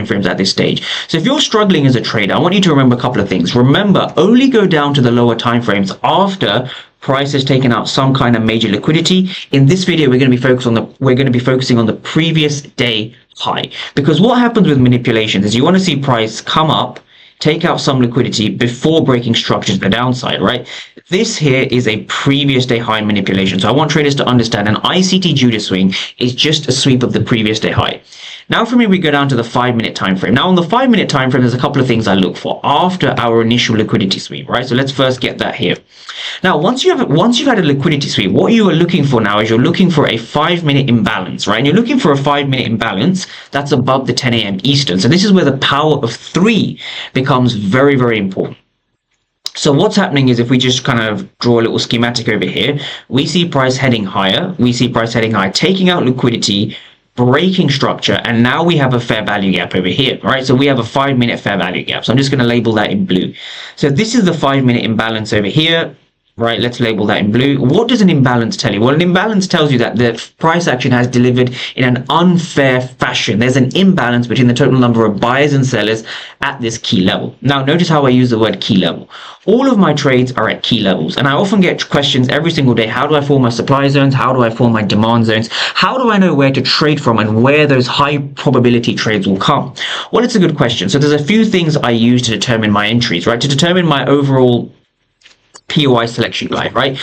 frames at this stage. So if you're struggling as a trader, I want you to remember a couple of things. Remember, only go down to the lower time frames after price has taken out some kind of major liquidity. In this video, we're going to be focusing on the previous day high, because what happens with manipulations is you want to see price come up, take out some liquidity before breaking structures to the downside, right? This here is a previous day high manipulation. So I want traders to understand an ICT Judas swing is just a sweep of the previous day high. Now for me, we go down to the 5-minute time frame. Now on the 5-minute time frame, there's a couple of things I look for after our initial liquidity sweep, right? So let's first get that here. Now, once you've had a liquidity sweep, what you are looking for now is you're looking for a 5-minute imbalance, right? And you're looking for a 5-minute imbalance that's above the 10 a.m. Eastern. So this is where the power of 3 becomes very, very important. So what's happening is if we just kind of draw a little schematic over here, we see price heading higher. We see price heading higher, taking out liquidity, breaking structure, and now we have a fair value gap over here, right? So we have a 5-minute fair value gap. So I'm just going to label that in blue. So this is the 5-minute imbalance over here. Right, let's label that in blue. What does an imbalance tell you? Well, an imbalance tells you that the price action has delivered in an unfair fashion. There's an imbalance between the total number of buyers and sellers at this key level. Now, notice how I use the word key level. All of my trades are at key levels, and I often get questions every single day. How do I form my supply zones? How do I form my demand zones? How do I know where to trade from and where those high probability trades will come? Well, it's a good question. So there's a few things I use to determine my entries, right? To determine my overall POI selection guide, right?